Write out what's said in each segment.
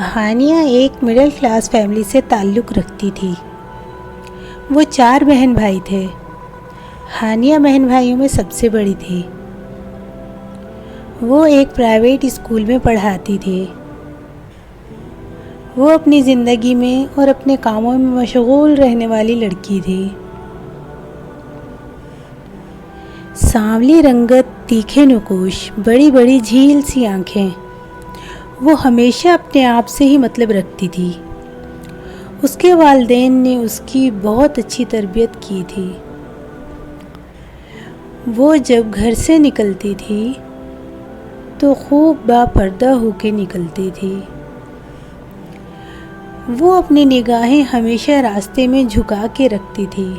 ہانیہ ایک middle class family سے تعلق رکھتی تھی۔ وہ 4 بہن بھائی تھے۔ ہانیہ بہن بھائیوں میں سب سے بڑی تھی۔ وہ ایک پرائیویٹ اسکول میں پڑھاتی تھی۔ وہ اپنی زندگی میں اور اپنے کاموں میں مشغول رہنے والی لڑکی تھی۔ سانولی رنگت، تیکھے نقوش، بڑی بڑی جھیل سی آنکھیں۔ وہ ہمیشہ اپنے آپ سے ہی مطلب رکھتی تھی۔ اس کے والدین نے اس کی بہت اچھی تربیت کی تھی۔ وہ جب گھر سے نکلتی تھی تو خوب باپردہ ہو کے نکلتی تھی۔ وہ اپنی نگاہیں ہمیشہ راستے میں جھکا کے رکھتی تھی۔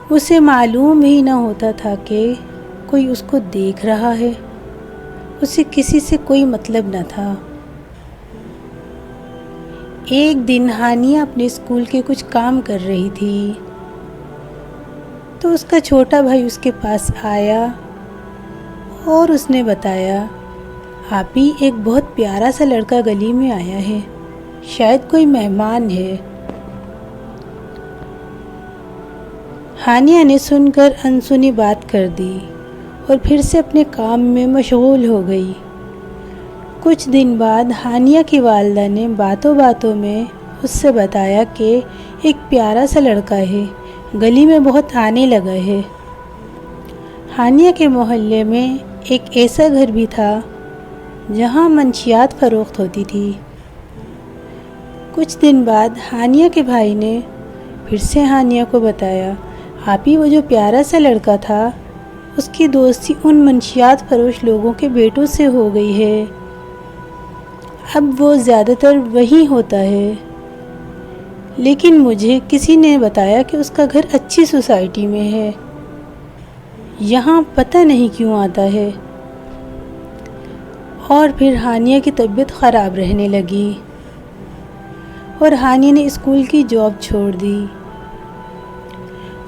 اسے معلوم ہی نہ ہوتا تھا کہ کوئی اس کو دیکھ رہا ہے۔ اسے کسی سے کوئی مطلب نہ تھا۔ ایک دن ہانیہ اپنے اسکول کے کچھ کام کر رہی تھی تو اس کا چھوٹا بھائی اس کے پاس آیا اور اس نے بتایا، آپی ایک بہت پیارا سا لڑکا گلی میں آیا ہے، شاید کوئی مہمان ہے۔ ہانیہ نے سن کر انسنی بات کر دی اور پھر سے اپنے کام میں مشغول ہو گئی۔ کچھ دن بعد ہانیہ کی والدہ نے باتوں باتوں میں اس سے بتایا کہ ایک پیارا سا لڑکا ہے، گلی میں بہت آنے لگا ہے۔ ہانیہ کے محلے میں ایک ایسا گھر بھی تھا جہاں منشیات فروخت ہوتی تھی۔ کچھ دن بعد ہانیہ کے بھائی نے پھر سے ہانیہ کو بتایا، آپی وہ جو پیارا سا لڑکا تھا اس کی دوستی ان منشیات فروش لوگوں کے بیٹوں سے ہو گئی ہے، اب وہ زیادہ تر وہی ہوتا ہے، لیکن مجھے کسی نے بتایا کہ اس کا گھر اچھی سوسائٹی میں ہے، یہاں پتہ نہیں کیوں آتا ہے۔ اور پھر ہانیہ کی طبیعت خراب رہنے لگی اور ہانیہ نے اسکول کی جاب چھوڑ دی۔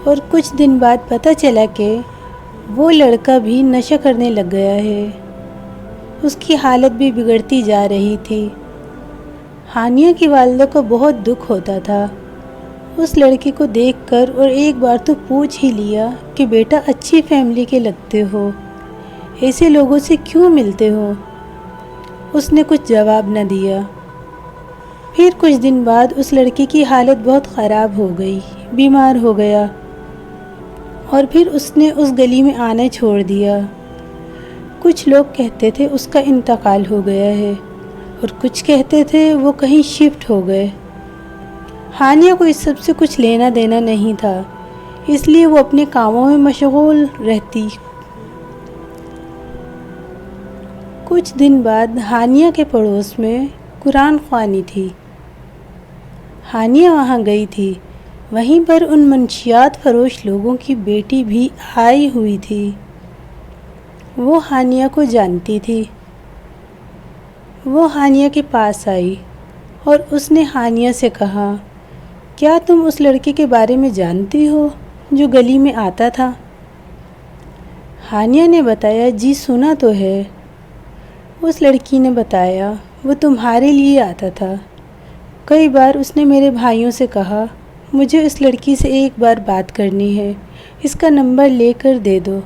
اور کچھ دن بعد پتہ چلا کہ وہ لڑکا بھی نشہ کرنے لگ گیا ہے۔ اس کی حالت بھی بگڑتی جا رہی تھی۔ ہانیہ کی والدہ کو بہت دکھ ہوتا تھا اس لڑکے کو دیکھ کر، اور ایک بار تو پوچھ ہی لیا کہ بیٹا اچھی فیملی کے لگتے ہو، ایسے لوگوں سے کیوں ملتے ہو؟ اس نے کچھ جواب نہ دیا۔ پھر کچھ دن بعد اس لڑکے کی حالت بہت خراب ہو گئی، بیمار ہو گیا، اور پھر اس نے اس گلی میں آنا چھوڑ دیا۔ کچھ لوگ کہتے تھے اس کا انتقال ہو گیا ہے اور کچھ کہتے تھے وہ کہیں شفٹ ہو گئے۔ ہانیہ کو اس سب سے کچھ لینا دینا نہیں تھا، اس لیے وہ اپنے کاموں میں مشغول رہتی۔ کچھ دن بعد ہانیہ کے پڑوس میں قرآن خوانی تھی۔ ہانیہ وہاں گئی تھی، وہیں پر ان منشیات فروش لوگوں کی بیٹی بھی آئی ہوئی تھی۔ وہ ہانیہ کو جانتی تھی۔ وہ ہانیہ کے پاس آئی اور اس نے ہانیہ سے کہا، کیا تم اس لڑکے کے بارے میں جانتی ہو جو گلی میں آتا تھا؟ ہانیہ نے بتایا، جی سنا تو ہے۔ اس لڑکی نے بتایا، وہ تمہارے لیے آتا تھا، کئی بار اس نے میرے بھائیوں سے کہا مجھے اس لڑکی سے ایک بار بات کرنی ہے، اس کا نمبر لے کر دے دو۔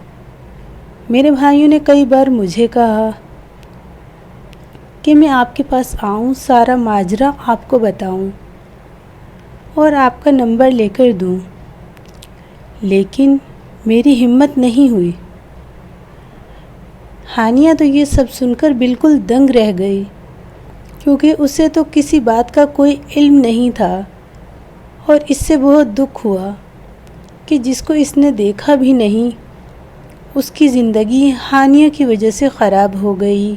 میرے بھائیوں نے کئی بار مجھے کہا کہ میں آپ کے پاس آؤں، سارا ماجرا آپ کو بتاؤں اور آپ کا نمبر لے کر دوں، لیکن میری ہمت نہیں ہوئی۔ ہانیہ تو یہ سب سن کر بالکل دنگ رہ گئی، کیونکہ اسے تو کسی بات کا کوئی علم نہیں تھا، اور اس سے بہت دکھ ہوا کہ جس کو اس نے دیکھا بھی نہیں، اس کی زندگی ہانیہ کی وجہ سے خراب ہو گئی۔